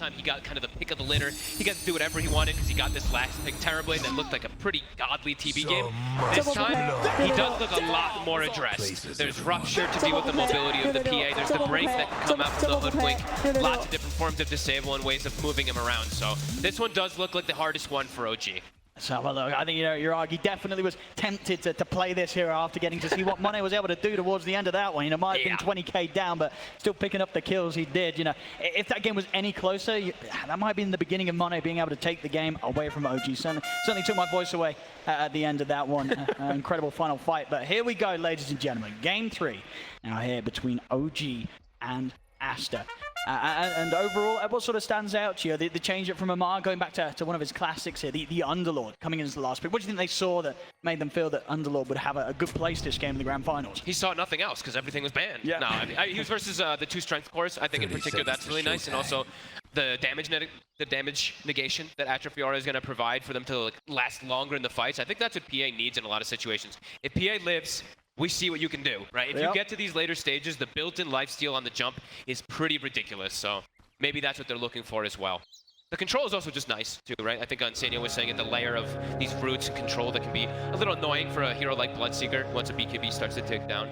time he got kind of the pick of the litter. He got to do whatever he wanted because he got this last pick terribly that looked like a pretty godly TB game. This time, he does look a lot more addressed. There's Rupture to deal with the mobility of the PA. There's the break that can come out from the Hoodwink. Lots of different forms of disable and ways of moving him around. So this one does look like the hardest one for OG. Let's have a look. I think, Yuragi definitely was tempted to play this here after getting to see what Monet was able to do towards the end of that one. Might have been 20k down, but still picking up the kills he did. If that game was any closer, that might have been the beginning of Monet being able to take the game away from OG. Certainly took my voice away at the end of that one. Incredible final fight. But here we go, ladies and gentlemen. Game 3 now here between OG and Aster. And overall, what sort of stands out to you? The change up from Amar, going back to one of his classics here, the Underlord coming in as the last pick. What do you think they saw that made them feel that Underlord would have a good place this game in the grand finals? He saw nothing else because everything was banned. Yeah. No, he was versus the 2 strength cores. I think in particular that's really nice, and also the damage negation that Atrophiora is going to provide for them to last longer in the fights. I think that's what PA needs in a lot of situations. If PA lives, we see what you can do, right? If you get to these later stages, the built-in lifesteal on the jump is pretty ridiculous, so maybe that's what they're looking for as well. The control is also just nice, too, right? I think Ansenio was saying it, the layer of these roots and control that can be a little annoying for a hero like Bloodseeker once a BKB starts to tick down.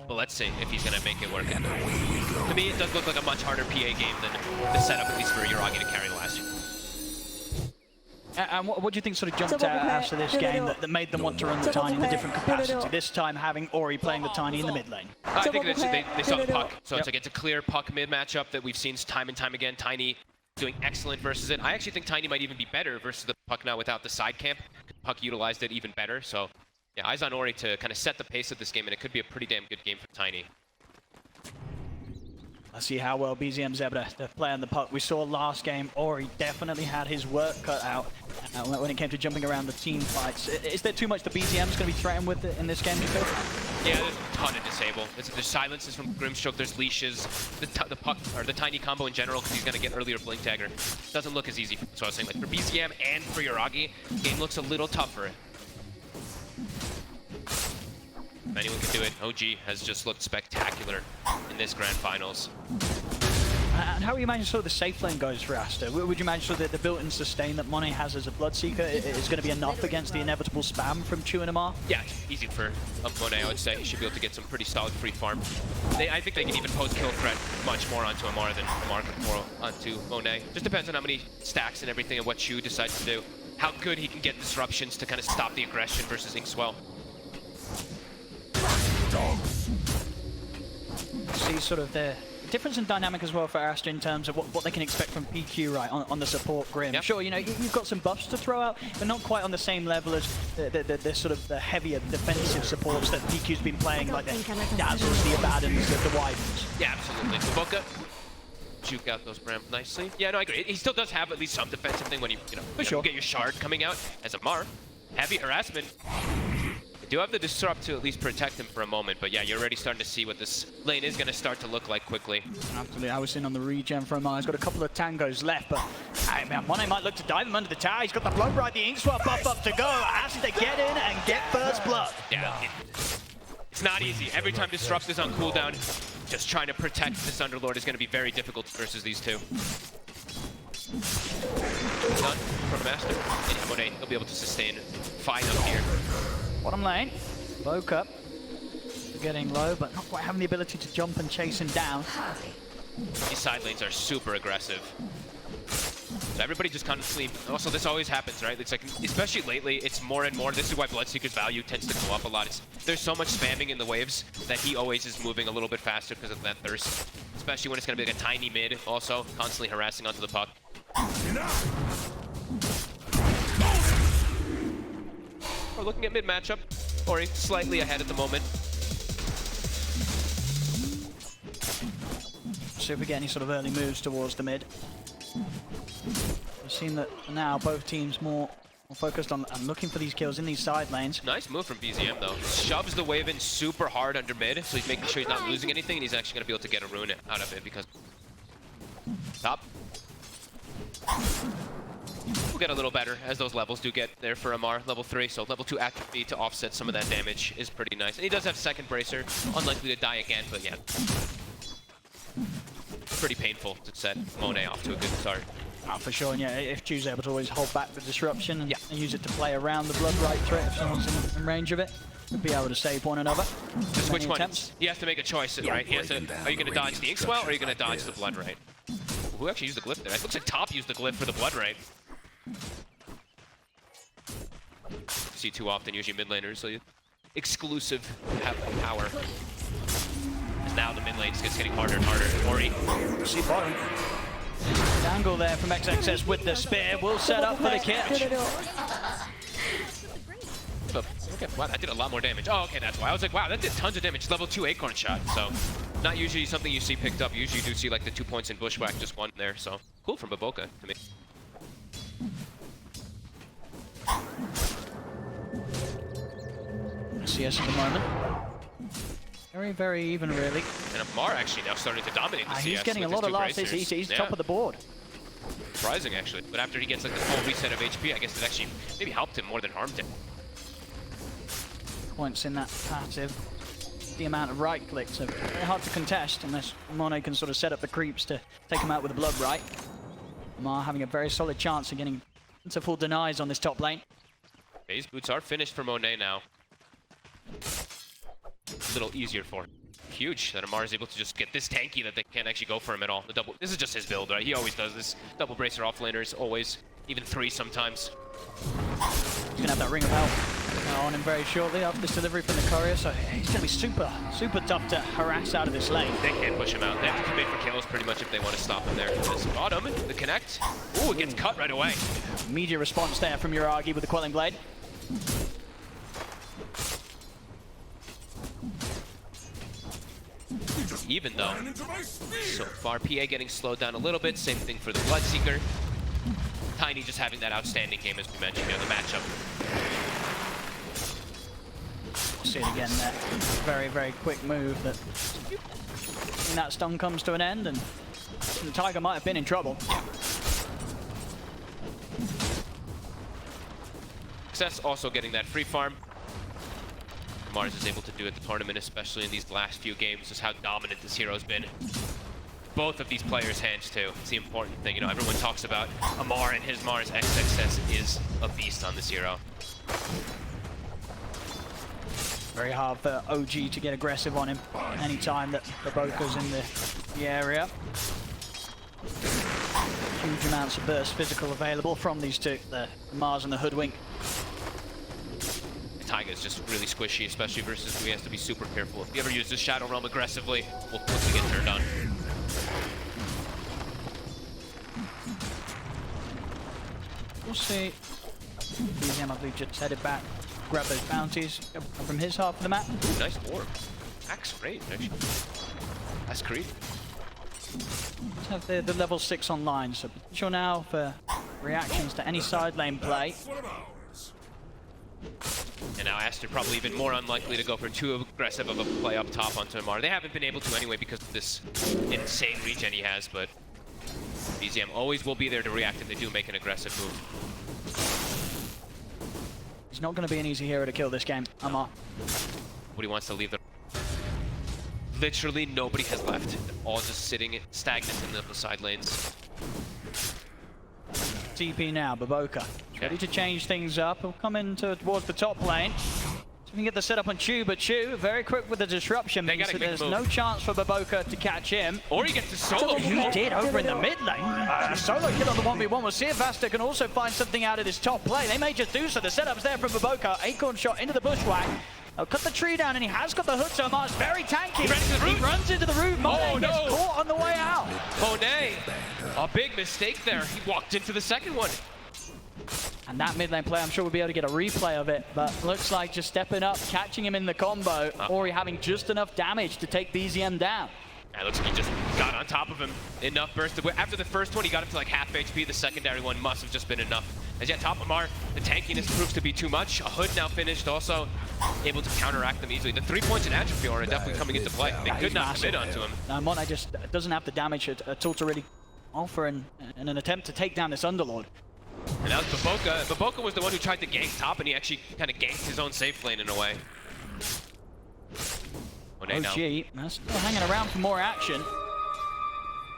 But let's see if he's going to make it work. To me, it does look like a much harder PA game than the setup, at least for Yuragi to carry the last year. And what do you think sort of jumped out after this game that made them want to run the Tiny in a different capacity? This time having Ori playing the Tiny in the mid lane. I think they saw the puck, so it's a clear puck mid matchup that we've seen time and time again. Tiny doing excellent versus it. I actually think Tiny might even be better versus the puck now without the side camp. Puck utilized it even better, so yeah, eyes on Ori to kind of set the pace of this game, and it could be a pretty damn good game for Tiny. Let's see how well BZM's able to play on the puck. We saw last game, Ori definitely had his work cut out when it came to jumping around the team fights. Is there too much the BZM's going to be threatened with in this game, do you feel? Yeah, there's a ton of disable. There's silences from Grimstroke, there's leashes, the puck, or the Tiny combo in general, because he's going to get earlier Blink Dagger. Doesn't look as easy. So I was saying, like, for BZM and for Yuragi, game looks a little tougher. If anyone can do it, OG has just looked spectacular in this grand finals. And how are you managing sort of the safe lane goes for Aster? Would you imagine sort of the built-in sustain that Monet has as a Bloodseeker is going to be enough against the inevitable spam from Chu and Amar? Yeah, easy for Monet, I would say. He should be able to get some pretty solid free farm. I think they can even pose kill threat much more onto Amar than Amar can throw onto Monet. Just depends on how many stacks and everything and what Chu decides to do. How good he can get disruptions to kind of stop the aggression versus Inkswell. See sort of the difference in dynamic as well for Aster in terms of what they can expect from PQ, right, on the support Grim. Yep. Sure, you've got some buffs to throw out, but not quite on the same level as the sort of the heavier defensive supports that PQ's been playing, like the Dazzles, the Abaddons, the Wyverns. Yeah, absolutely. Boca juke out those Bram nicely. Yeah, no, I agree. He still does have at least some defensive thing when you get your shard coming out as Amar. Heavy harassment. Do have the disrupt to at least protect him for a moment, but yeah, you're already starting to see what this lane is going to start to look like quickly. Absolutely, I was in on the regen for Amar. He's got a couple of tangos left, but hey, man, Monet might look to dive him under the tower. He's got the blow bright, the Inkswell buff up to go. Has to get in and get first blood. Yeah, it's not easy. Every time disrupt is on cooldown, just trying to protect this Underlord is going to be very difficult versus these two. Done from Master. And Monet, he'll be able to sustain fine up here. Bottom lane, Boca getting low, but not quite having the ability to jump and chase him down. These side lanes are super aggressive. So everybody just constantly, also this always happens, right? It's like, especially lately, it's more and more. This is why Bloodseeker's value tends to go up a lot. There's so much spamming in the waves that he always is moving a little bit faster because of that thirst. Especially when it's going to be like a tiny mid also, constantly harassing onto the puck. We're looking at mid matchup. Ori slightly ahead at the moment. See if we get any sort of early moves towards the mid. We've seen that now both teams more focused on looking for these kills in these side lanes. Nice move from BZM though. Shoves the wave in super hard under mid, so he's making sure he's not losing anything, and he's actually going to be able to get a rune out of it because... Top. We'll get a little better as those levels do get there for Amar. Level 3, so level 2 atrophy to offset some of that damage is pretty nice. And he does have second bracer, unlikely to die again, but yeah. pretty painful to set Monet off to a good start. Oh, for sure, and yeah, if Chu's able to always hold back the disruption and use it to play around the blood right threat if someone's in range of it, we'll be able to save one another. Just which one? He has to make a choice, right? He has to, are you going to dodge the Inkswell or are you going to dodge the blood right? Who actually used the glyph there? It looks like Top used the glyph for the blood right. See too often, usually mid laners, so exclusive power. And now the mid lane is just getting harder and harder. Ori. See bottom. Angle there from XXS with the spear. Will set up for the catch. Okay, wow, that did a lot more damage. Oh, okay, that's why. I was like, wow, that did tons of damage. Level 2 Acorn shot, so not usually something you see picked up. Usually you do see like the 2 points in Bushwhack, just one there, so cool from Baboka to me. CS at the moment. Very, very even, really. And Amar actually now starting to dominate the CS. He's getting a lot of last hits. He's top of the board. Surprising, actually. But after he gets like the full reset of HP, I guess it actually maybe helped him more than harmed him. Points in that passive. The amount of right clicks are very hard to contest unless Mono can sort of set up the creeps to take him out with the blood right. Amar having a very solid chance of getting into full denies on this top lane. Phase boots are finished for Monet now. A little easier for him. Huge that Amar is able to just get this tanky that they can't actually go for him at all. The double. This is just his build, right? He always does this. Double bracer offlaners, always. Even 3 sometimes. He's gonna have that ring of health on him very shortly after this delivery from the courier, so he's gonna be super tough to harass out of this lane. They can't push him out. They have to commit for kills pretty much if they want to stop him there. This bottom, the connect. Ooh, it gets cut right away. Immediate response there from Yuragi with the Quelling Blade. Even though, so far PA getting slowed down a little bit. Same thing for the Bloodseeker. Tiny just having that outstanding game as we mentioned, the matchup. See it again there. Very, very quick move that when that stun comes to an end and the Tiger might have been in trouble. Success also getting that free farm. Mars is able to do at the tournament, especially in these last few games, just how dominant this hero's been. Both of these players' hands too. It's the important thing. You know, everyone talks about Amar and his Mars. XXS is a beast on this hero. Very hard for OG to get aggressive on him anytime that Baboka's in the area. Huge amounts of burst physical available from these two, the Mars and the Hoodwink. Taiga's just really squishy, especially versus who he has to be super careful. If he ever uses Shadow Realm aggressively, we'll quickly get turned on. We'll see. BZM, I believe, just headed back, grab those bounties from his half of the map. Ooh, nice orb. Axe range, actually. That's creep. Let's have the level 6 online, so potential now for reactions to any side lane play. And now Aster probably even more unlikely to go for too aggressive of a play up top onto Amar. They haven't been able to anyway because of this insane regen he has, but BZM always will be there to react if they do make an aggressive move. He's not going to be an easy hero to kill this game, Amar. But he wants to leave the... Literally nobody has left. They're all just sitting stagnant in the side lanes. TP now, Baboka. Ready to change things up. He'll come in towards the top lane. So we can get the setup on Chu, but Chu very quick with the disruption. So there's no chance for Baboka to catch him. Or he gets to solo. He did over in the mid lane. Solo kill on the 1v1. We'll see if Aster can also find something out of this top play. They may just do so. The setup's there from Baboka. Acorn shot into the Bushwhack. I'll cut the tree down, and he has got the hook, so Amar's very tanky. He runs into the root. Monet gets caught on the way out. Monet, a big mistake there. He walked into the second one. And that mid lane play, I'm sure we'll be able to get a replay of it, but looks like just stepping up, catching him in the combo, or having just enough damage to take BZM down. It looks like he just got on top of him. Enough burst. After the first one, he got up to like half HP. The secondary one must have just been enough. As yet, top of Amar, the tankiness proves to be too much. A Hood now finished, also able to counteract them easily. The 3 points in Atrophy are definitely coming into play. They could not commit onto him. Monet just doesn't have the damage at all to really offer in an attempt to take down this Underlord. And that was Baboka. Baboka was the one who tried to gank top, and he actually kind of ganked his own safe lane in a way. OG, still hanging around for more action.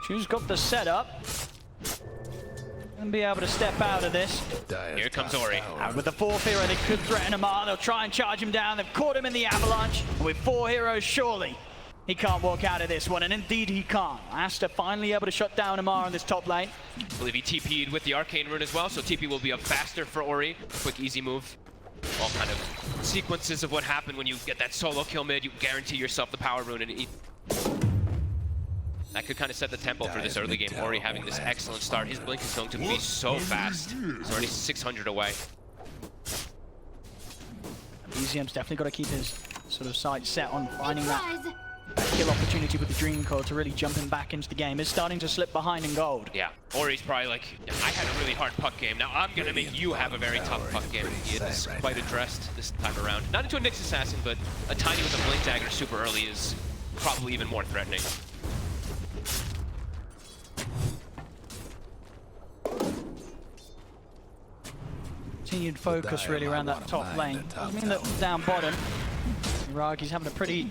Chu's got the setup. And be able to step out of this. Here comes Ori. And with the 4th hero, they could threaten Amar. They'll try and charge him down. They've caught him in the avalanche. And with 4 heroes, surely he can't walk out of this one. And indeed he can't. Asta finally able to shut down Amar on this top lane. I believe he TP'd with the Arcane Rune as well, so TP will be up faster for Ori. Quick, easy move. All kind of sequences of what happened when you get that solo kill mid. You guarantee yourself the power rune, and that could kind of set the tempo for this early game. Ori having this excellent start. His blink is going to be so fast. He's already 600 away. BZM's definitely got to keep his sort of sight set on finding that kill opportunity with the Dream Core to really jump him back into the game. Is starting to slip behind in gold. Yeah, Ori's probably like, I had a really hard puck game. Now I'm going to make you have a very tough puck game. He is quite addressed this time around. Not into a Nyx Assassin, but a Tiny with a Blink Dagger super early is probably even more threatening. Continued focus really around that top lane. I mean that down bottom, Yuragi's having a pretty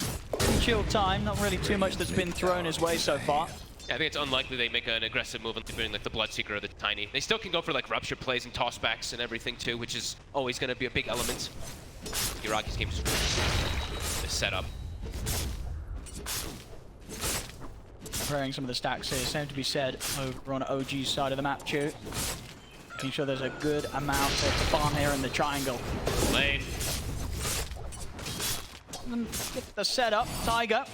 chill time. Not really too much that's been thrown his way so far. Yeah, I think it's unlikely they make an aggressive move into bring like the Bloodseeker or the Tiny. They still can go for like rupture plays and tossbacks and everything too, which is always going to be a big element. Yuragi's game is the setup. Comparing some of the stacks here, same to be said over on OG's side of the map, Chu. Making sure there's a good amount of farm here in the triangle. Lane. Get the setup, Tiger.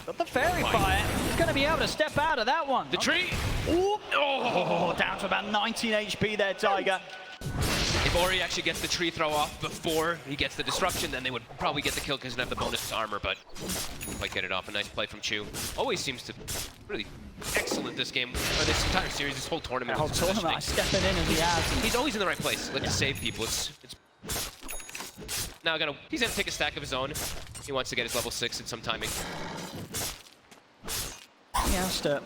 Got the fairy fire. He's going to be able to step out of that one. The tree. Ooh. Oh, down to about 19 HP there, Tiger. If Ori actually gets the tree throw off before he gets the disruption, then they would probably get the kill because he doesn't have the bonus armor, but might get it off. A nice play from Chu. Always seems to really excellent this game, or this entire series, this whole tournament. The whole tournament, stepping in as he has. He's always in the right place, like to save people. Now he's gonna take a stack of his own. He wants to get his level 6 in some timing. He has to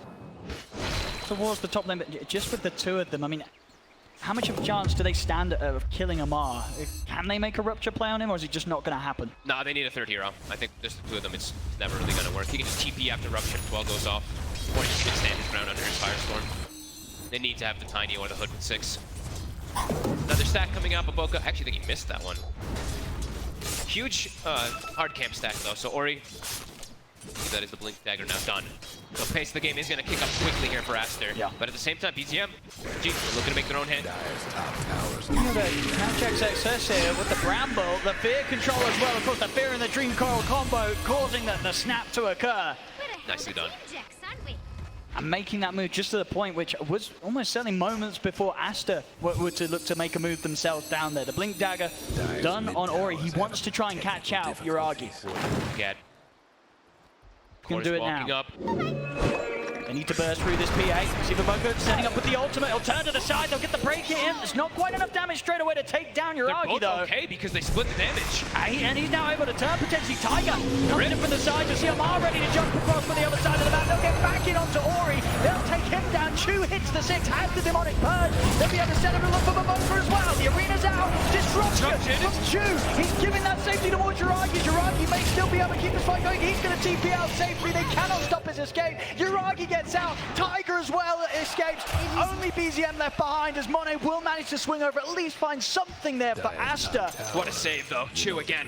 towards the top lane, but just with the 2 of them, I mean, how much of a chance do they stand of killing Amar? Can they make a rupture play on him, or is it just not going to happen? Nah, they need a 3rd hero. I think just the 2 of them, it's never really going to work. He can just TP after rupture if 12 goes off, or he just can stand his ground under his Firestorm. They need to have the Tiny or the Hood with 6. Another stack coming out, Boboka. I actually think he missed that one. Huge hard camp stack though, so Ori, that is the Blink Dagger now done. The pace of the game is going to kick up quickly here for Aster. Yeah. But at the same time, BZM, they're looking to make their own hit. You know, the catch success here with the Bramble, the Fear control as well. Of course, the Fear and the Dream Coil combo causing the snap to occur. Nicely done. And making that move just to the point which was almost certainly moments before Aster were to look to make a move themselves down there. The Blink Dagger done on Ori. He wants to try and catch out Yuragi. Get. Can do it now. Up. They need to burst through this PA. See Boboka setting up with the ultimate. He'll turn to the side. They'll get the break in. It's not quite enough damage straight away to take down Yuragi, though. Okay, because they split the damage. And he's now able to turn potentially Tiger. Coming in from the side to see Amar ready to jump across from the other side of the map. They'll get back in onto Ori. They'll take him down. Chu hits the 6, has the demonic purge. They'll be able to set up a look for Boboka as well. The arena's out. Disruption from Chu. He's giving that safety towards Yuragi. Yuragi may still be able to keep this fight going. He's going to TP out safely. They cannot stop his escape. Yuragi gets out. Tiger as well escapes. Only BZM left behind as Monet will manage to swing over, at least find something there for Aster. What a save though. Chu again,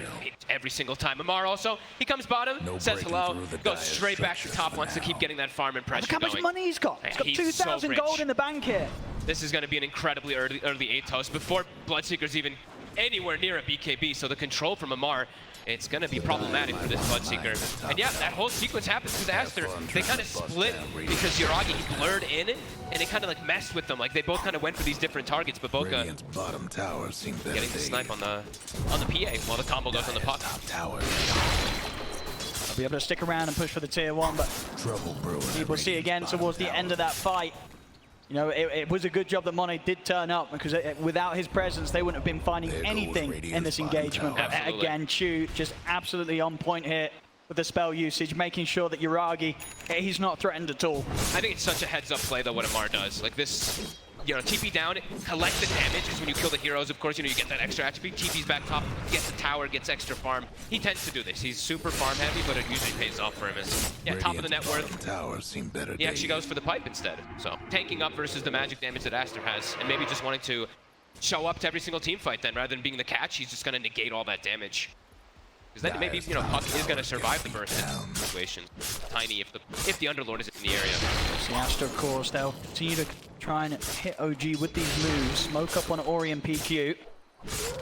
every single time. Amar also, he comes bottom, says hello, goes straight back to top, wants to keep getting that farm and pressure Look how much money he's got. He's got 2,000 gold in the bank here. This is going to be an incredibly early 8th house before Bloodseeker's even anywhere near a BKB, so the control from Amar, it's going to be problematic for this Bloodseeker. And yeah, that whole sequence happens with Aster. They kind of split because Yuragi blurred in, and it kind of like messed with them. Like they both kind of went for these different targets, but Boboka getting the snipe on the PA while the combo goes on the puck. I'll be able to stick around and push for the tier 1, but we'll see again towards the end of that fight. You know, it was a good job that Monet did turn up, because without his presence, they wouldn't have been finding anything in this engagement. Again, Chu just absolutely on point here with the spell usage, making sure that Yuragi, he's not threatened at all. I think it's such a heads-up play, though, what Amar does. Like this, TP down, collect the damage, because when you kill the heroes, of course, you get that extra attribute. TP's back top, gets the tower, gets extra farm. He tends to do this. He's super farm heavy, but it usually pays off for him. Top of the net worth. Towers seem better. He actually goes for the pipe instead. So tanking up versus the magic damage that Aster has, and maybe just wanting to show up to every single team fight then, rather than being the catch, he's just going to negate all that damage. Because then maybe, Puck is going to survive the burst in situations. Tiny if the Underlord is in the area. So Aster, of course, they'll continue to try and hit OG with these moves. Smoke up on Ori and PQ.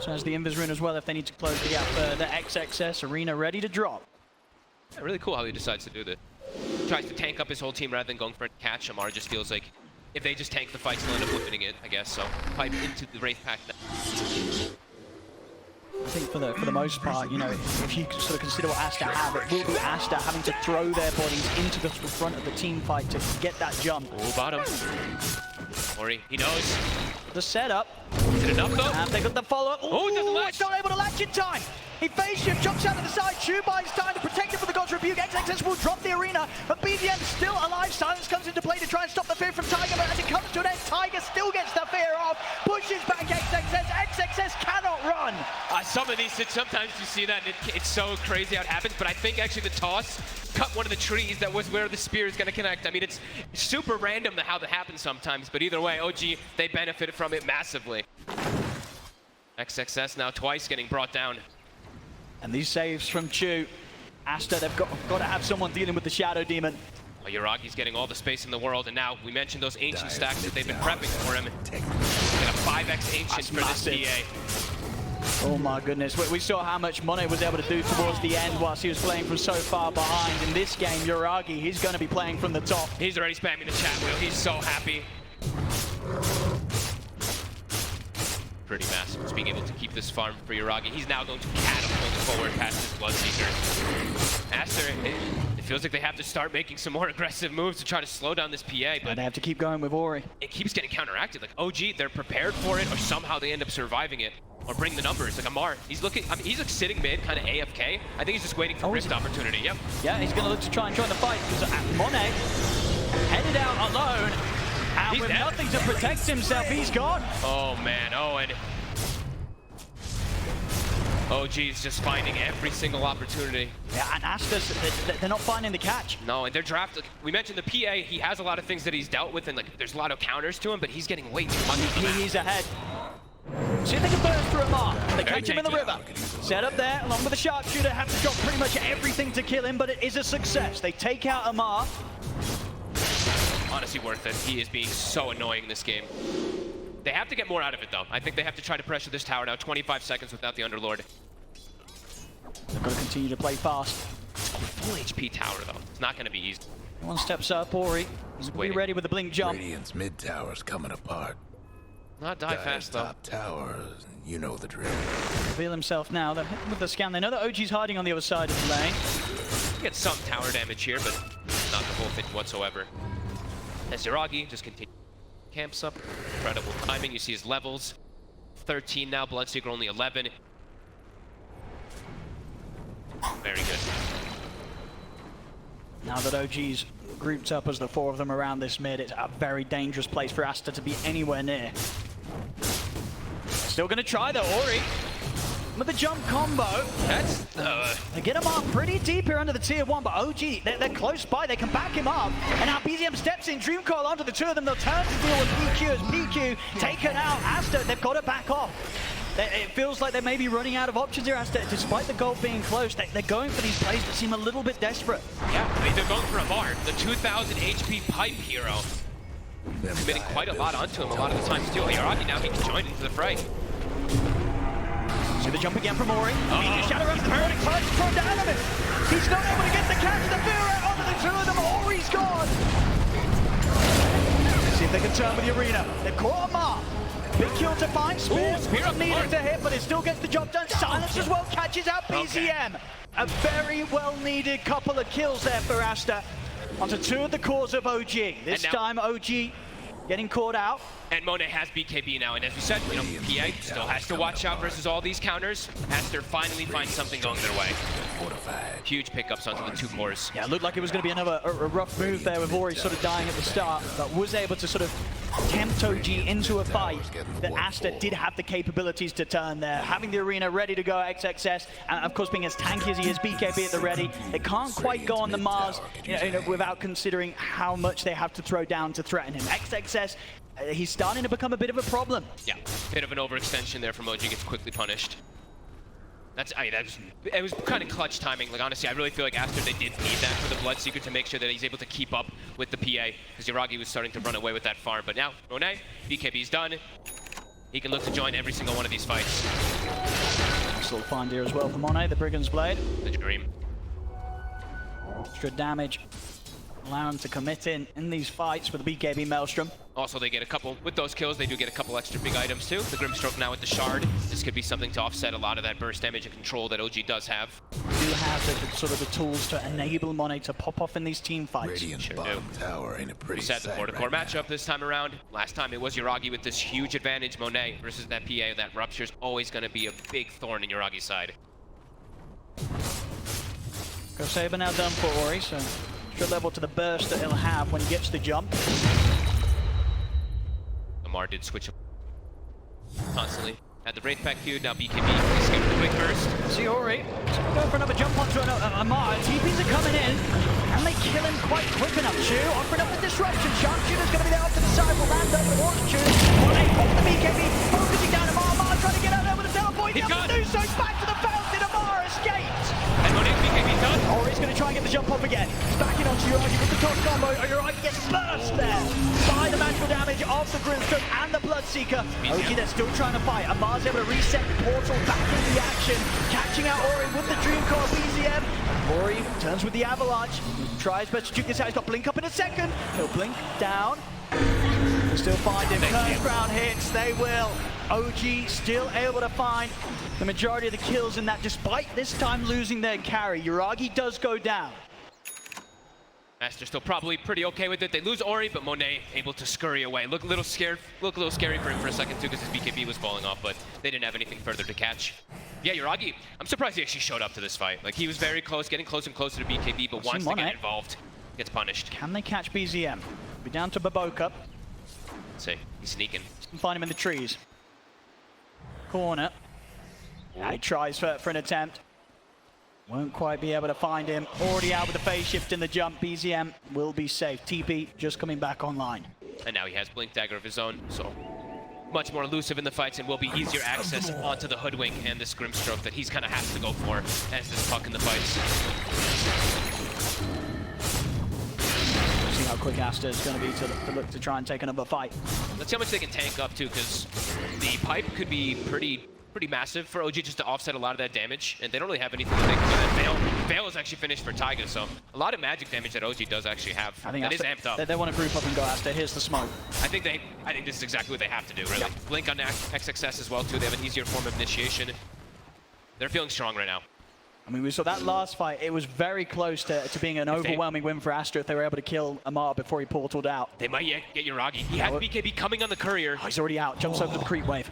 So as the Invis rune as well if they need to close the gap further. XXS, Arena ready to drop. Yeah, really cool how he decides to do that. He tries to tank up his whole team rather than going for a catch. Amar just feels like if they just tank the fight, they'll end up winning it, I guess. So pipe into the Wraith Pack. I think for the most part, if you sort of consider what Aster have, it will be Aster having to throw their bodies into the front of the team fight to get that jump. Oh, bottom. Ori, he knows. The setup. Is it enough though? And they got the follow-up. Oh, it doesn't latch. It's not able to latch in time. He phase shift, jumps out of the side. Shu buys time to protect it from the God's Rebuke. XXS will drop the arena, but BDM still alive. Silence comes into play to try and stop the fear from Tiger, but as it comes to an end, Tiger still gets the fear off, pushes back XXS. XXS cannot run. Some of these, sometimes you see that, and it's so crazy how it happens, but I think actually the toss cut one of the trees that was where the spear is going to connect. I mean, it's super random how that happens sometimes, but either way, OG, they benefited from it massively. XXS now twice getting brought down. And these saves from Chu. Aster, they've got to have someone dealing with the Shadow Demon. Well, Yuragi's getting all the space in the world, and now we mentioned those ancient stacks that they've been prepping for him. Get a 5x ancient for massive. this PA. Oh my goodness, we saw how much Monet was able to do towards the end whilst he was playing from so far behind. In this game, Yuragi, he's going to be playing from the top. He's already spamming the chat wheel, he's so happy. Pretty massive, just being able to keep this farm for Yuragi. He's now going to catapult forward past his Bloodseeker. Aster, it feels like they have to start making some more aggressive moves to try to slow down this PA, but they have to keep going with Ori. It keeps getting counteracted. Like OG, they're prepared for it, or somehow they end up surviving it, or bring the numbers. Like Amar, he's looking, he's like sitting mid, kind of AFK. I think he's just waiting for Rift opportunity. Yep. Yeah, he's going to look to try and join the fight because Monet headed out alone. And with nothing to protect himself, he's gone. Oh man, oh, and OG's just finding every single opportunity. Yeah, and Aster's, they're not finding the catch. No, and they're drafted. We mentioned the PA, he has a lot of things that he's dealt with, and like there's a lot of counters to him, but he's getting way too much. He's ahead. See if they can burst through Amar. They catch him in the river. Set up there, along with the sharpshooter, have to drop pretty much everything to kill him, but it is a success. They take out Amar. Honestly worth it. He is being so annoying this game. They have to get more out of it though. I think they have to try to pressure this tower now. 25 seconds without the Underlord. They've got to continue to play fast. Full HP tower though. It's not going to be easy. One steps up, Ori. He's ready with the blink jump. Radiant's mid tower's coming apart. Not die fast though. Top towers, you know the drill. Reveal himself now. They're hitting with the scan. They know that OG's hiding on the other side of the lane. Get some tower damage here, but not the full 50 whatsoever. As Yuragi just continues. Camps up. Incredible timing. You see his levels. 13 now. Bloodseeker only 11. Very good. Now that OG's grouped up as the four of them around this mid, it's a very dangerous place for Aster to be anywhere near. Still going to try though, Ori. With the jump combo. That's They get him up pretty deep here under the tier 1, but OG, they're close by. They can back him up. And now BZM steps in. Dream Coil onto the two of them. They'll turn to deal with PQ as PQ taken out. Aster, they've got to back off. It feels like they may be running out of options here, Aster. Despite the goal being close, they're going for these plays that seem a little bit desperate. Yeah, they're going for Amar, the 2,000 HP pipe hero. Committing quite a lot onto him a lot of the times too. Yuragi now he can join into the fray. See the jump again from Ori. Shadow runs the burning clutch thrown down on him. He's not able to get the catch. The fear out onto the two of them. Ori's gone. Let's see if they can turn with the arena. They've caught Amar. Big kill to find. Spear needed to hit, but it still gets the job done. Silence as well catches out BZM. A very well needed couple of kills there for Aster. Onto two of the cores of OG. This time OG getting caught out. And Monet has BKB now, and as we said, PA still has to watch out versus all these counters. Aster finally finds something going their way. Huge pickups onto the two cores. Yeah, it looked like it was going to be another a rough move there with Ori sort of dying at the start, but was able to sort of tempt OG into a fight that Asta did have the capabilities to turn there. Having the arena ready to go XXS, and of course being as tanky as he is, BKB at the ready, they can't quite go on the Mars without considering how much they have to throw down to threaten him. XXS, he's starting to become a bit of a problem. Yeah, bit of an overextension there from OG, gets quickly punished. It was kind of clutch timing. Like, honestly, I really feel like after they did need that for the Bloodseeker to make sure that he's able to keep up with the PA, because Yuragi was starting to run away with that farm. But now, Monet, BKB's done. He can look to join every single one of these fights. Nice little find here as well for Monet, the Brigand's Blade. The dream. Extra damage. Allow him to commit in these fights with the BKB Maelstrom. Also, they get a couple, with those kills, they do get a couple extra big items too. The Grimstroke now with the Shard. This could be something to offset a lot of that burst damage and control that OG does have. Do have the sort of the tools to enable Monet to pop off in these team fights. Radiant's Sure bottom tower ain't a pretty Set the sight core-to-core right matchup this time around. Last time it was Yuragi with this huge advantage. Monet versus that PA. That Rupture's always going to be a big thorn in Yuragi's side. Go Saber now done for Ori, so extra level to the burst that he'll have when he gets the jump. Lamar did switch up constantly. Had the Wraith Pack queued, now BKB escaped the quick burst. See Ori, go for another jump onto Amar. TPs are coming in, and they kill him quite quick enough. Chu offering up the disruption. Sharpshooter's going to be there off to the side. Will land over towards Chu. Well, they pop the BKB, focusing down Amar. Amar trying to get out there with a teleport. He's able to do so. Back to the fountain. Amar escaped. And Monet, BKB done. Ori's going to try and get the jump off again. He's backing onto Yuragi with the toss combo. Yuragi gets burst there by the magical damage of the Grimstroke and the Bloodseeker. OG, they're still trying to fight. Amar's able to reset the portal back into the action. Catching out Ori with the Dream Core BZM. Ori turns with the Avalanche. Tries best to juke this out. He's got Blink up in a second. He'll blink down. They'll still find him. Curse ground hits. They will. OG still able to find the majority of the kills in that, despite this time losing their carry. Yuragi does go down. Master still probably pretty okay with it. They lose Ori, but Monet able to scurry away. Look a little scared. Look a little scary for him for a second too, because his BKB was falling off, but they didn't have anything further to catch. Yeah, Yuragi, I'm surprised he actually showed up to this fight. Like, he was very close, getting closer and closer to BKB, but once they get involved, gets punished. Can they catch BZM? Be down to Baboka. Let's see, he's sneaking. Can find him in the trees. Corner. Yeah, he tries for an attempt. Won't quite be able to find him. Already out with the phase shift in the jump. BZM will be safe. TP just coming back online. And now he has Blink Dagger of his own, so much more elusive in the fights and will be easier access onto the Hoodwink and this Grimstroke that he's kind of has to go for as this puck in the fights. See how quick Asta is going to be to look to try and take another fight. Let's see how much they can tank up too, because the pipe could be pretty massive for OG just to offset a lot of that damage, and they don't really have anything that they can do that. Veil is actually finished for Taiga, so a lot of magic damage that OG does actually have. I think that is amped up. They want to group up and go Asta. Here's the smoke. I think this is exactly what they have to do, really. Yep. Blink on XXS as well too. They have an easier form of initiation. They're feeling strong right now. I mean, we saw that last fight. It was very close to being an overwhelming win for Astra if they were able to kill Amar before he portaled out. They might yet get Yuragi. He has BKB coming on the courier. Oh, he's already out. Jumps over the creep wave.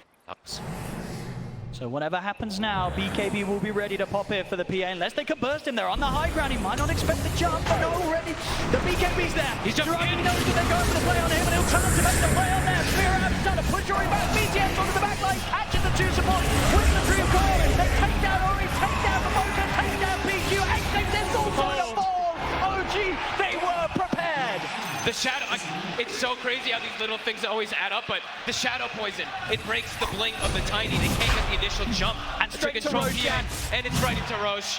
So whatever happens now, BKB will be ready to pop here for the PA, unless they can burst him. They're on the high ground. He might not expect the jump, but already the BKB's there. He's jumping in. He knows that they're going for the play on him, and he'll turn to make the play on there. Spear out, he's trying to push Ori back. BTS onto the back line, catches the two support, wins the Dream Core. They take down Ori, take down the Mocha, take down PQ, XXS all trying to fall. OG, they were prepared. The shadow, it's so crazy how these little things always add up, but the shadow poison, it breaks the blink of the Tiny. They can't get the initial jump. And straight to Roche. And it's right into Roche.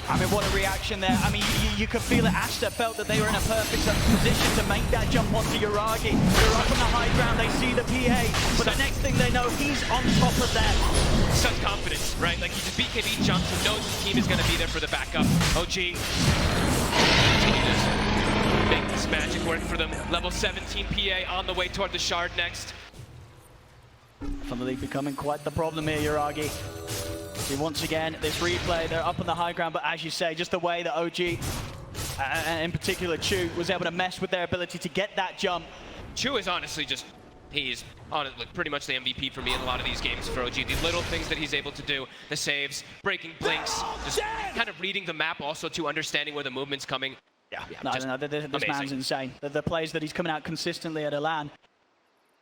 I mean, what a reaction there. I mean, you could feel it. Asta felt that they were in a perfect position to make that jump onto Yuragi. They're up on the high ground, they see the PA, but the next thing they know, he's on top of them. Such confidence, right? Like, he just BKB jumps, he knows his team is going to be there for the backup. OG. Make this magic work for them. Level 17 PA on the way toward the Shard next. Suddenly becoming quite the problem here, Yuragi. See, once again, this replay, they're up on the high ground, but as you say, just the way that OG, and in particular Chu, was able to mess with their ability to get that jump. Chu is honestly just, he's like pretty much the MVP for me in a lot of these games for OG. The little things that he's able to do, the saves, breaking blinks, just kind of reading the map also to understanding where the movement's coming. No, this man's insane. The plays that he's coming out consistently at Elan. And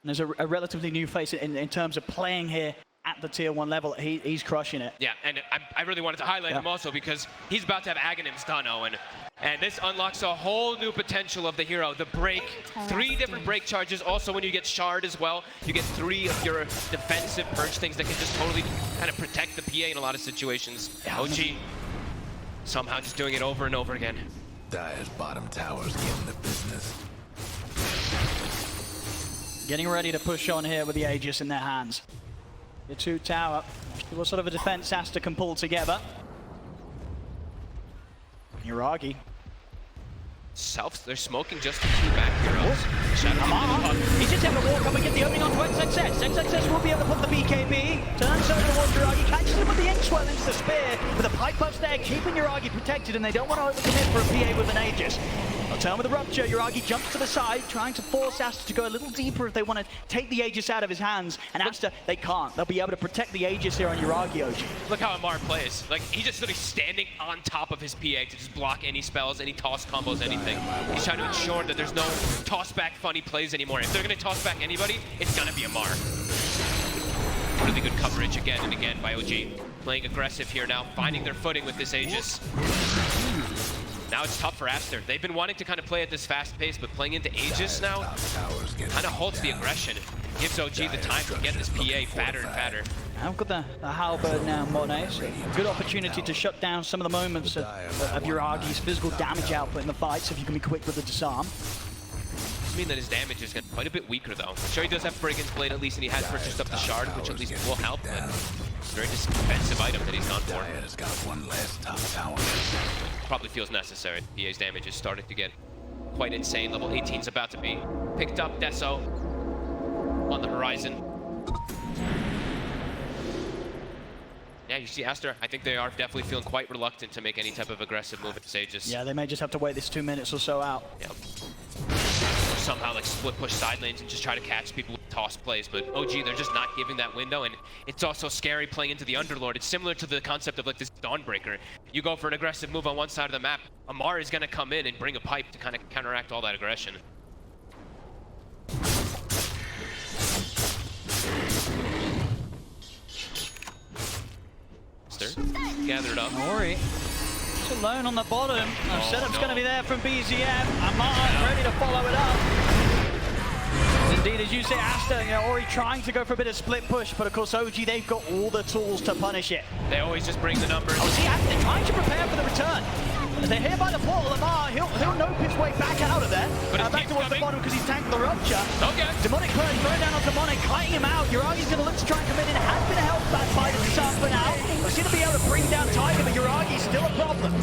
there's a relatively new face in terms of playing here at the tier 1 level. He's crushing it. Yeah, and I really wanted to highlight him also because he's about to have Aghanims done, Owen. And this unlocks a whole new potential of the hero. The break, 3 different break charges. Also, when you get shard as well, you get 3 of your defensive purge things that can just totally kind of protect the PA in a lot of situations. OG somehow just doing it over and over again. Dire's bottom tower's getting the business. Getting ready to push on here with the Aegis in their hands. The 2 tower. What sort of a defense Asta can pull together. Yuragi. They're smoking just to keep back heroes. He's just able to walk up and get the opening onto XXS. XXS will be able to put the BKB. Turns over towards Yuragi. Catches him with the Inkswell into the spear. With a pipe bust there, keeping Yuragi protected, and they don't want to overcommit for a PA with an Aegis. They'll turn with a rupture. Yuragi jumps to the side, trying to force Asta to go a little deeper if they want to take the Aegis out of his hands. And Asta, they can't. They'll be able to protect the Aegis here on Yuragi, OG. Look how Amar plays. Like, he's just literally standing on top of his PA to just block any spells, any toss combos, anything. He's trying to ensure that there's no toss back funny plays anymore. If they're going to toss back anybody, it's going to be Amar. Really good coverage again and again by OG. Playing aggressive here now, finding their footing with this Aegis. Now it's tough for Aster. They've been wanting to kind of play at this fast pace, but playing into Aegis now kind of halts the aggression. Gives OG the time to get this PA fatter and fatter. I've got the halberd now, Monet, so a good opportunity to shut down some of the moments of Yuragi's physical damage output in the fights if you can be quick with the disarm. Does mean that his damage is quite a bit weaker though. I'm sure he does have Brigand's Blade at least, and he has purchased up the shard, which at least will help, but it's a very defensive item that he's gone for. Dire's got one last top tower. Probably feels necessary. PA's damage is starting to get quite insane. Level 18's about to be picked up. Deso on the horizon. Yeah, you see Aster, I think they are definitely feeling quite reluctant to make any type of aggressive move at this Aegis. Yeah, they may just have to wait this 2 minutes or so out. Yep. Or somehow like split push side lanes and just try to catch people with toss plays, but OG, they're just not giving that window, and it's also scary playing into the Underlord. It's similar to the concept of like this Dawnbreaker. You go for an aggressive move on one side of the map, Amar is going to come in and bring a pipe to kind of counteract all that aggression. Gathered up. Ori is alone on the bottom. Setup's going to be there from BZM. Amar ready to follow it up. Indeed, as you say, Asta, Ori trying to go for a bit of split push, but of course OG, they've got all the tools to punish it. They always just bring the numbers. Oh, see, Asta trying to prepare for the return. As they're here by the portal, Amar, he'll nope his way back out of there. But back towards the bottom because he's tanked the rupture. Okay. Demonic Purge thrown down on Demonic, kiting him out. Yuragi's going to look to try and come in. It has been held back by the disarm for now. We're going to be able to bring down Tiger, but Yuragi's still a problem.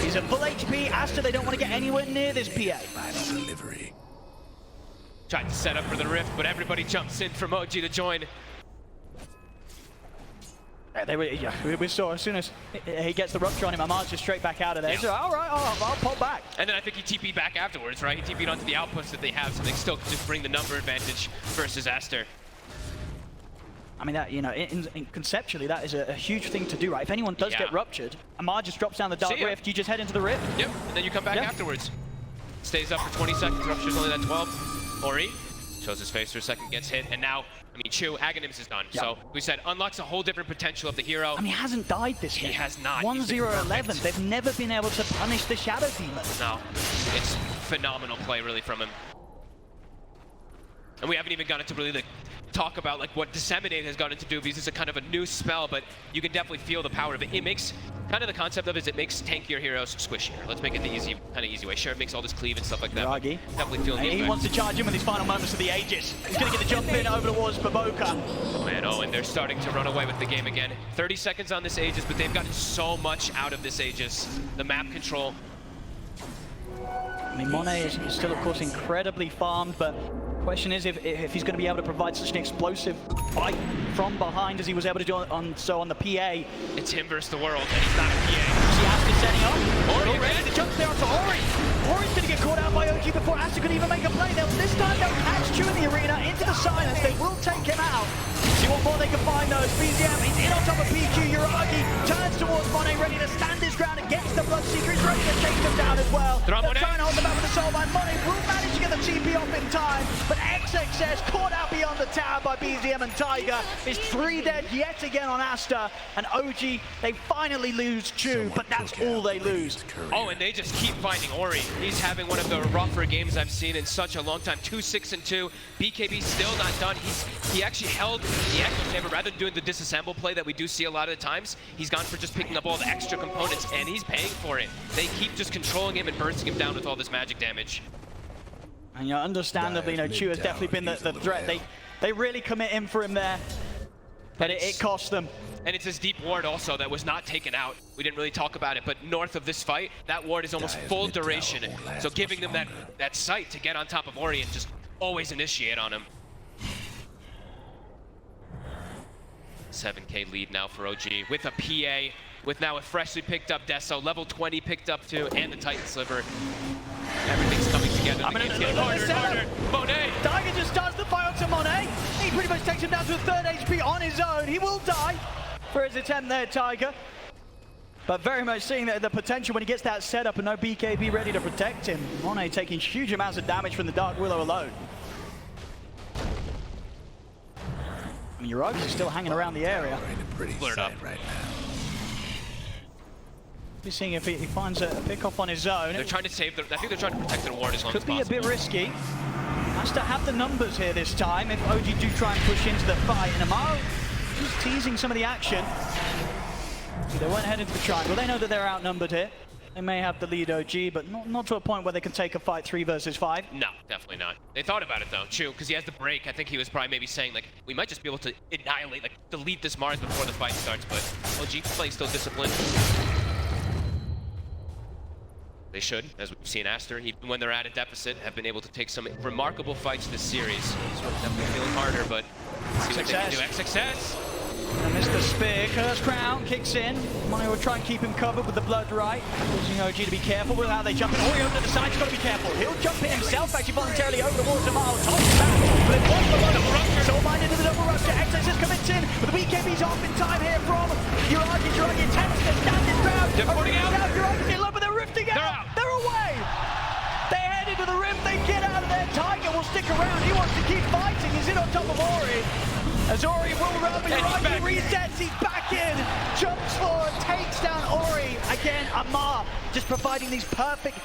He's at full HP. Asta, they don't want to get anywhere near this PA. Final delivery. Tried to set up for the rift, but everybody jumps in from OG to join. We saw as soon as he gets the rupture on him, Amar's just straight back out of there. Yeah. He's like, all right, I'll pop back. And then I think he TP'd back afterwards, right? He TP'd onto the outputs that they have, so they still just bring the number advantage versus Aster. I mean, that conceptually, that is a huge thing to do, right? If anyone does get ruptured, Amar just drops down the Dark Rift, you just head into the Rift. Yep, and then you come back afterwards. Stays up for 20 seconds, Rupture's only at 12. Ori shows his face for a second, gets hit, and now, I mean, Chu, Aghanims is done. Yep. So, we said, unlocks a whole different potential of the hero. I mean, he hasn't died this year. He has not. 1-0-11. They've never been able to punish the Shadow Demon. No, it's phenomenal play, really, from him. And we haven't even gotten to really talk about like what Disseminate has gotten to do, because it's a kind of a new spell, but you can definitely feel the power of it. It makes, kind of the concept of it is it makes tankier heroes squishier. Let's make it the kind of easy way. Sure, it makes all this cleave and stuff like that. Yuragi. Definitely feeling the He wants to charge him with these final moments of the Aegis. He's going to get the jump in over towards Baboka. Oh man, and they're starting to run away with the game again. 30 seconds on this Aegis, but they've gotten so much out of this Aegis. The map control. I mean, Monet is still, of course, incredibly farmed, but question is if he's going to be able to provide such an explosive fight from behind as he was able to do on the PA. It's him versus the world, and he's not a PA. See Asta setting up. Ori ready to jump there onto Ori. Ori's going to get caught out by OG before Asta could even make a play. This time they'll catch Chu in the arena into the silence. They will take him out. See what more they can find though. BZM, he's in on top of PQ. Yuragi turns towards Monet, ready to stand his ground against the Bloodseeker. He's ready to take them down as well. They're trying to hold them back with the soul line. Monet will manage to get the TP off in time, but XXS caught out beyond the tower by BZM and Tiger. Is 3 dead yet again on Aster, and OG, they finally lose Chu, but that's all they lose. Oh, and they just keep finding Ori. He's having one of the rougher games I've seen in such a long time. 2-6-2. BKB still not done. He actually held the Echo Saber rather than doing the disassemble play that we do see a lot of the times. He's gone for just picking up all the extra components, and he's paying for it. They keep just controlling him and bursting him down with all this magic damage. And understandably, Chu has definitely been the threat. They really commit in for him there, but it cost them. And it's his deep ward also that was not taken out. We didn't really talk about it, but north of this fight, that ward is almost full duration. So giving them that sight to get on top of Ori and just always initiate on him. 7K lead now for OG with a PA, with now a freshly picked up Deso, level 20 picked up too, and the Titan Sliver. Everything's coming together. The game's getting harder and harder. Monet! Tiger just starts the fight onto Monet. He pretty much takes him down to a 3rd HP on his own. He will die for his attempt there, Tiger. But very much seeing the potential when he gets that setup and no BKB ready to protect him. Monet taking huge amounts of damage from the Dark Willow alone. I mean, Yuragi is still hanging around the area. Blurred up right now. He's seeing if he finds a pick-off on his own. They're trying to save their, I think they're trying to protect their ward as long as Could be possible. a bit risky. Has to have the numbers here this time if OG do try and push into the fight. And Amaro just teasing some of the action. So they went ahead into the triangle. They know that they're outnumbered here. They may have the lead OG, but not to a point where they can take a fight 3 versus 5. No, definitely not. They thought about it though, Chu, because he has the break. I think he was probably maybe saying like, we might just be able to annihilate, like delete this Mars before the fight starts, but OG playing still disciplined. They should, as we've seen Aster, even when they're at a deficit, have been able to take some remarkable fights this series. So definitely feeling harder, but let's see what they can do. XXS! And Mr. Spear, Curse Crown kicks in. Monet will try and keep him covered with the blood right. Causing OG to be careful with how they jump in. Ori over to the side, he's got to be careful. He'll jump in himself, actually voluntarily over towards the mile. Top back, but it was the double rupture. Soul Mind into the double rupture. XXS commits in, but the BKB's off in time here from Yuragi. Yuragi attempts to stand his ground. They're putting out. Yuragi's in love, but they're rifting out. They're away. They head into the rim, they get out of there. Tiger will stick around. He wants to keep fighting. He's in on top of Ori. As Ori will run, but Yuragi resets, he's back in, jumps forward, takes down Ori. Again, Amar just providing these perfect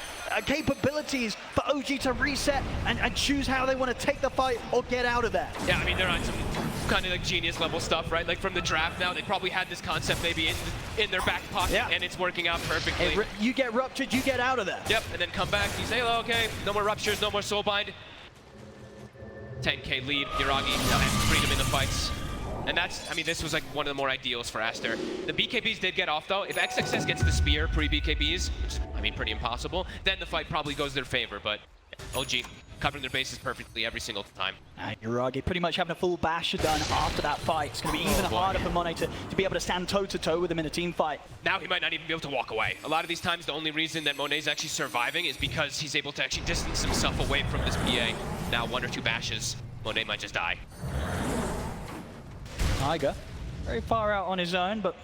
capabilities for OG to reset and choose how they want to take the fight or get out of there. Yeah, I mean, they're on some kind of like genius level stuff, right? Like from the draft now, they probably had this concept maybe in their back pocket, and it's working out perfectly. You get ruptured, you get out of there. Yep, and then come back, you say, oh, okay, no more ruptures, no more soulbind. 10K lead, Yuragi has freedom in the fights. And that's, I mean, this was like one of the more ideals for Aster. The BKBs did get off though. If XXS gets the spear pre-BKBs, which is, I mean, pretty impossible, then the fight probably goes their favor, but yeah, OG covering their bases perfectly every single time. Yuragi pretty much having a full bash done after that fight. It's going to be even harder for Monet to be able to stand toe-to-toe with him in a team fight. Now he might not even be able to walk away. A lot of these times, the only reason that Monet's actually surviving is because he's able to actually distance himself away from this PA. Now 1 or 2 bashes, Monet might just die. Tiger, very far out on his own, but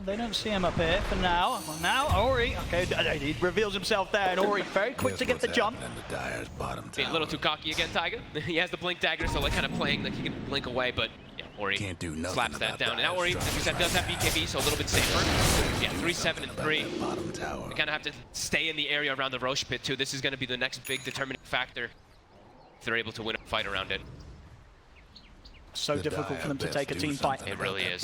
they don't see him up here for now. Well, now Ori, okay, he reveals himself there, and Ori very quick to get the jump. Being a little too cocky again, Tiger. He has the blink dagger, so like kind of playing like he can blink away, but yeah, Ori slaps that down. And now Ori, as we said, does have BKB, so a little bit safer. Yeah, 3-7 and 3. We kind of have to stay in the area around the Roche pit too. This is going to be the next big determining factor if they're able to win a fight around it. So difficult for them to take a team fight. It really is.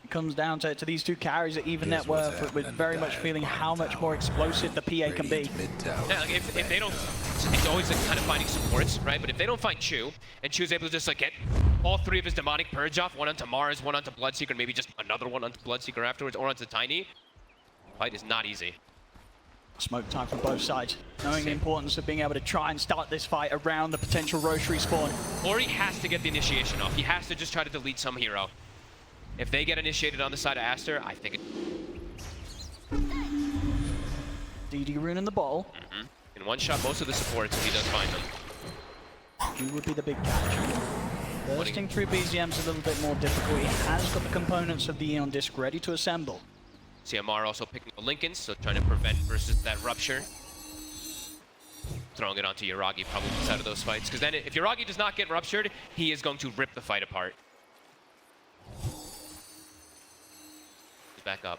It comes down to these 2 carries at even net worth, with very much feeling how much more explosive the PA can be. Yeah, like if they don't, it's always like kind of finding supports, right? But if they don't find Chu, and Chu's able to just like get all 3 of his demonic purge off, 1 onto Mars, 1 onto Bloodseeker, and maybe just another 1 onto Bloodseeker afterwards, or onto Tiny, fight is not easy. Smoke time from both sides, knowing the importance of being able to try and start this fight around the potential Roche respawn. Ori has to get the initiation off. He has to just try to delete some hero. If they get initiated on the side of Aster, I think it... DD rune in the ball. In one shot most of the supports if he does find them. Who would be the big catch? Bursting through BZM's a little bit more difficult. He has got the components of the Eon Disc ready to assemble. CMR also picking up Lincolns, so trying to prevent versus that rupture. Throwing it onto Yuragi probably out of those fights, because then if Yuragi does not get ruptured, he is going to rip the fight apart. He's back up.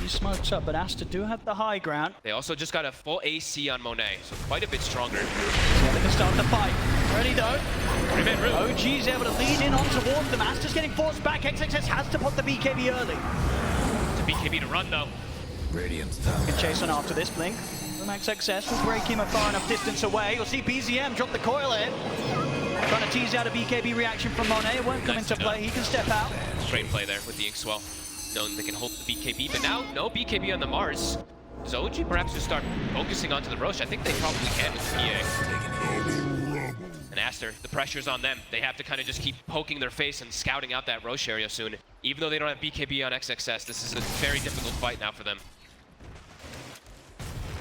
He smokes up, but Asta do have the high ground. They also just got a full AC on Monet, so quite a bit stronger. So they can start the fight. Ready though. Room. OG's able to lead in on towards them. Asta's getting forced back. XXS has to put the BKB early. It's a BKB to run though. Radiant's top. Can chase on after this blink. From XXS will break him a far enough distance away. You'll see BZM drop the coil in. Trying to tease out a BKB reaction from Monet. It won't come into play. He can step out. Great play there with the Inkswell. Knowing they can hold the BKB, but now no BKB on the Mars. Does OG perhaps just start focusing onto the Roche? I think they probably can with the PA. And Aster, the pressure's on them. They have to kind of just keep poking their face and scouting out that Roche area soon. Even though they don't have BKB on XXS, this is a very difficult fight now for them.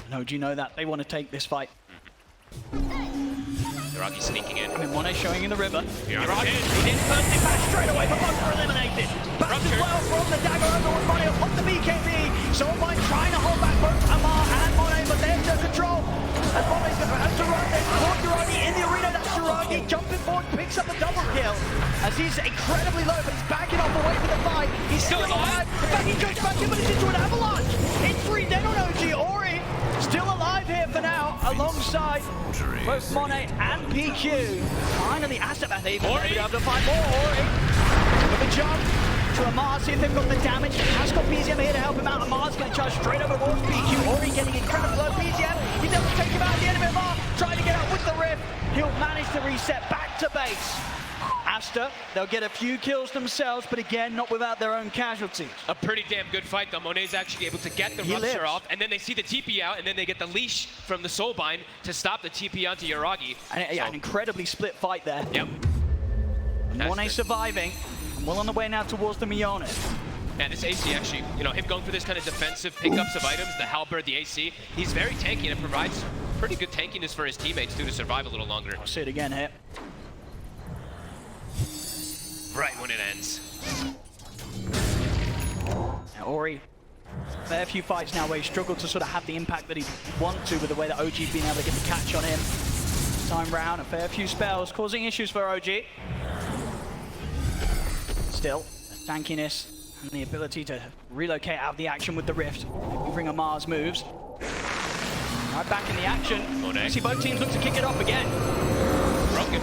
And OG know that. They want to take this fight. Yuragi sneaking in. And Monet showing in the river. Yuragi He didn't first it back straight away, but both are eliminated. Back as well from the dagger over with Monet on the BKB. Soulbind trying to hold back both Amar and Monet, but they're under control. And Monet's going to have to run. They've caught Yuragi in the arena. That's Yuragi jumping forward, picks up a double kill. As he's incredibly low, but he's backing off away from the fight. He's still alive. In fact, he jumps back in, but he's into an avalanche. It's 3 dead on OG. Ori still alive here for now, alongside both Monet and PQ. Finally, Astabath able to find more. Ori with a jump to Amar, see if they've got the damage. Has got BZM here to help him out. Amar's going to charge straight over towards PQ. Ori getting incredibly low. BZM, he's able to take him out. The enemy Amar trying to get out with the rift. He'll manage to reset back to base. Asta, they'll get a few kills themselves, but again, not without their own casualties. A pretty damn good fight though. Monet's actually able to get the rupture off, and then they see the TP out, and then they get the leash from the Soulbind to stop the TP onto Yuragi. And yeah, an incredibly split fight there. Yep. Monet surviving, and well on the way now towards the Mionis. And this AC actually, you know, him going for this kind of defensive pickups of items, the Halberd, the AC, he's very tanky and it provides pretty good tankiness for his teammates too to survive a little longer. I'll see it again here. Right when it ends. Now Ori, fair few fights now where he struggled to sort of have the impact that he'd want to with the way that OG's been able to get the catch on him. This time round, a fair few spells causing issues for OG. Still, the tankiness and the ability to relocate out of the action with the rift. Moving Amar's moves. Right back in the action. Monet. See both teams look to kick it off again. Broken.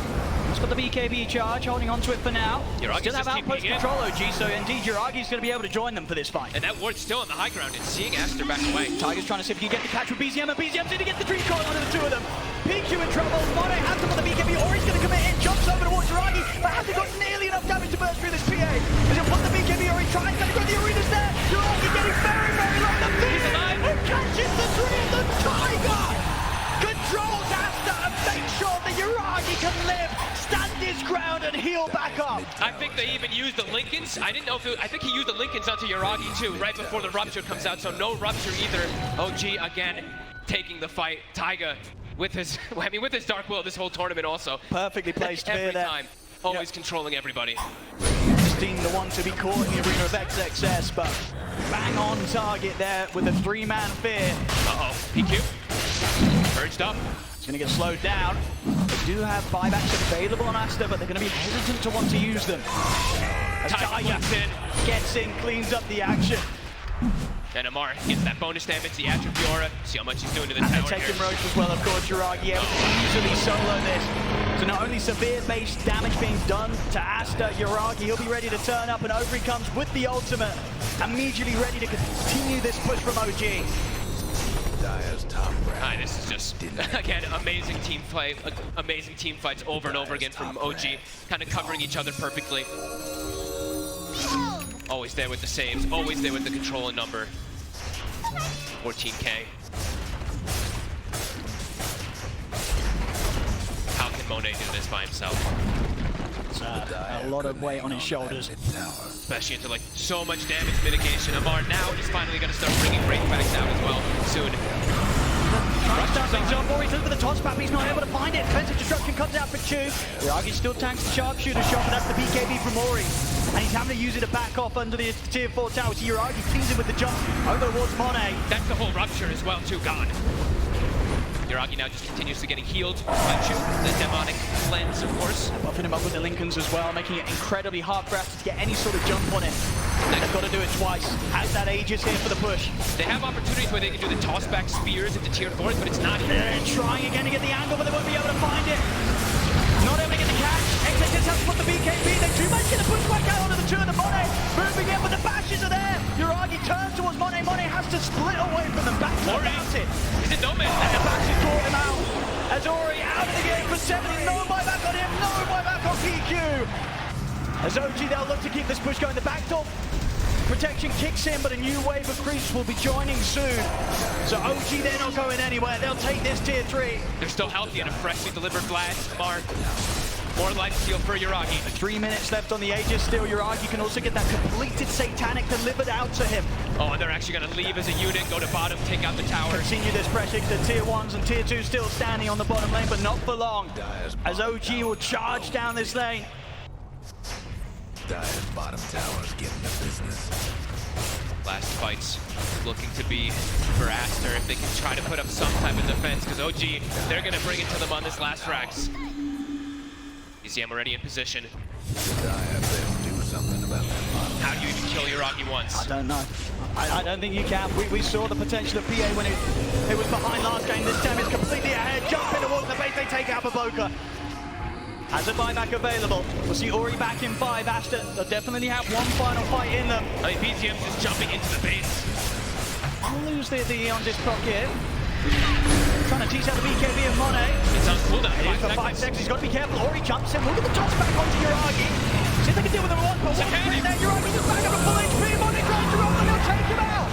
He's got the BKB charge, holding on to it for now. Yuragi's still have just outpost TPing control, OG, so indeed Yuragi's going to be able to join them for this fight. And that ward's still on the high ground and seeing Aster back away. Tiger's trying to see if he can get the catch with BZM, and BZM's in to get the dream coil onto the two of them. PQ in trouble, Monet has to put the BKB, Ori's going to commit in, jumps over towards Yuragi, but hasn't got nearly enough damage to burst through this PA. As he'll put the BKB, Ori tries to go, the arena's there, Yuragi getting very, very low, the beat and catches the three of them. Tiger controls Asta and makes sure that Yuragi can live, stand his ground and heal back up. I think they even used the Lincolns. I didn't know if it, I think he used the Lincolns onto Yuragi too, right before the rupture comes out, so no rupture either. OG again taking the fight. Taiga with his, with his Dark Will this whole tournament also. Perfectly placed every there. time. Always controlling everybody. Deemed the one to be caught in the arena of XXS, but bang on target there with a 3-man fear. Uh-oh, PQ. Purged up. It's going to get slowed down. They do have buybacks available on Asta, but they're going to be hesitant to want to use them. As Tiger gets in, cleans up the action. And Amar gets that bonus damage, the Atrophiora. See how much he's doing to the tower Taking here. Roche as well, of course, Yuragi able to easily solo this. So not only severe base damage being done to Asta, Yuragi, he'll be ready to turn up, and over he comes with the ultimate. Immediately ready to continue this push from OG. Dire's top round. Hi, this is just, again, amazing team play, amazing team fights over and over again from OG, kind of covering each other perfectly. Always there with the saves, always there with the control and number. 14K. How can Monet do this by himself? It's a lot of weight on his shoulders. Especially into like so much damage mitigation. Amar now is finally going to start bringing breakbacks out as well soon. Trying to start things up. Ori's looking for the toss back, he's not able to find it. Defensive destruction comes out for Chu. Yuragi still tanks the sharpshooter shot, but that's the BKB from Ori. And he's having to use it to back off under the tier 4 tower. So Yuragi cleans him with the jump over towards Monet. That's the whole rupture as well, too, gone. Yuragi now just continuously getting healed by Chu, the demonic lens, of course. Buffing him up with the Lincolns as well, making it incredibly hard for Asta to get any sort of jump on him. They've got to do it twice. Has that Aegis here for the push. They have opportunities where they can do the toss-back spears into tier 4s, but it's not here. They're trying again to get the angle, but they won't be able to find it. Not able to get the catch. XXS has to put the BKB. They too much get the push back out onto the two of the Monet. Moving in, but the bashes are there. Yuragi turns towards Monet. Monet has to split away from them. Back to the mountain. Is it no man? And the bashes caught him out. As Ori out of the game for 70. No buyback on him. No buyback on PQ. As OG, they'll look to keep this push going. The backdoor protection kicks in, but a new wave of creeps will be joining soon. So OG, they're not going anywhere. They'll take this tier 3. They're still healthy and a freshly delivered blast. Mark. More life steal for Yuragi. 3 minutes left on the Aegis still. Yuragi can also get that completed Satanic delivered out to him. Oh, and they're actually going to leave as a unit, go to bottom, take out the tower. Continue this pressure. The tier 1s and tier 2s still standing on the bottom lane, but not for long. As OG will charge down this lane. Dire's bottom tower's getting the business. Last fight's looking to be for Aster if they can try to put up some type of defense, because OG, they're going to bring it to them on this last Rax. EZM already in position. Dire better do something about that bottom. How do you even kill Yuragi once? I don't know. I don't think you can. We saw the potential of PA when it was behind last game. This time it's completely ahead. Jump in towards the base. They take out Baboka. Has a buyback available. We'll see Ori back in 5. Asta, they'll definitely have one final fight in them. I mean, BTM's just jumping into the base. I'll lose the on this clock here. Trying to tease out the BKB of Monet. It's on cooldown. It is for 5 seconds. He's got to be careful. Ori jumps in. Look at the toss back onto Yuragi. See if they can deal with him at once. But what's happening there? Yuragi just back up to full HP. Monet tries to run, and he'll take him out.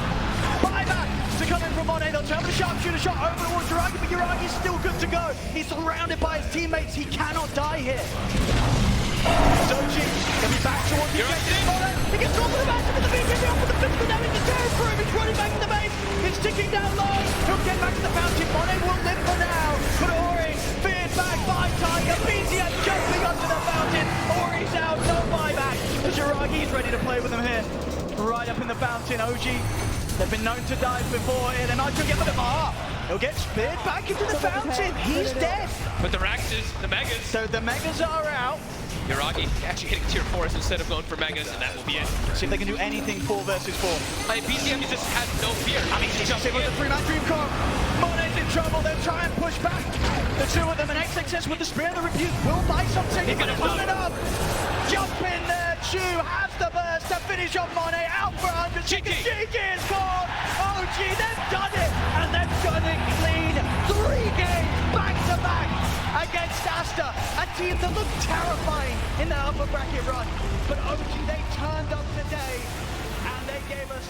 Buyback to come in from Monet. They'll turn the sharpshooter shot over towards Yuragi, but Yuragi's still good to go. He's surrounded by his teammates. He cannot die here. Zoji can be back towards the objective. Monet. He gets off of the back of the BKB off with the physical damage to tear through. He's running back to the base. It's ticking down low. He'll get back to the fountain. Monet will live for now. But Ori feared back by Tiger. BTM jumping onto the fountain. Ori's out. No buyback. As Yuragi's ready to play with him here. Right up in the fountain. OG. They've been known to dive before here. They might get with him. He'll get speared back into the fountain. He's dead. But the Raxes, the Megas. So the Megas are out. Yuragi actually hitting tier 4s instead of going for Megas, and that will be it. See if they can do anything 4 versus 4. I mean, BTM just has no fear. I mean, he's jumping with the 3-man dream car. Monet's in trouble. They'll try and push back. The two of them, and XXS with the spear of the rebuke will buy something. He's gonna pull it up. Jump in there. Chu has the burst to finish off Monet. Out for 100. Cheeky is caught. OG, they've done it. And they've done it clean. 3 games back to back against Asta, a team that looked terrifying in the upper bracket run. But OG, they turned up today, and they gave us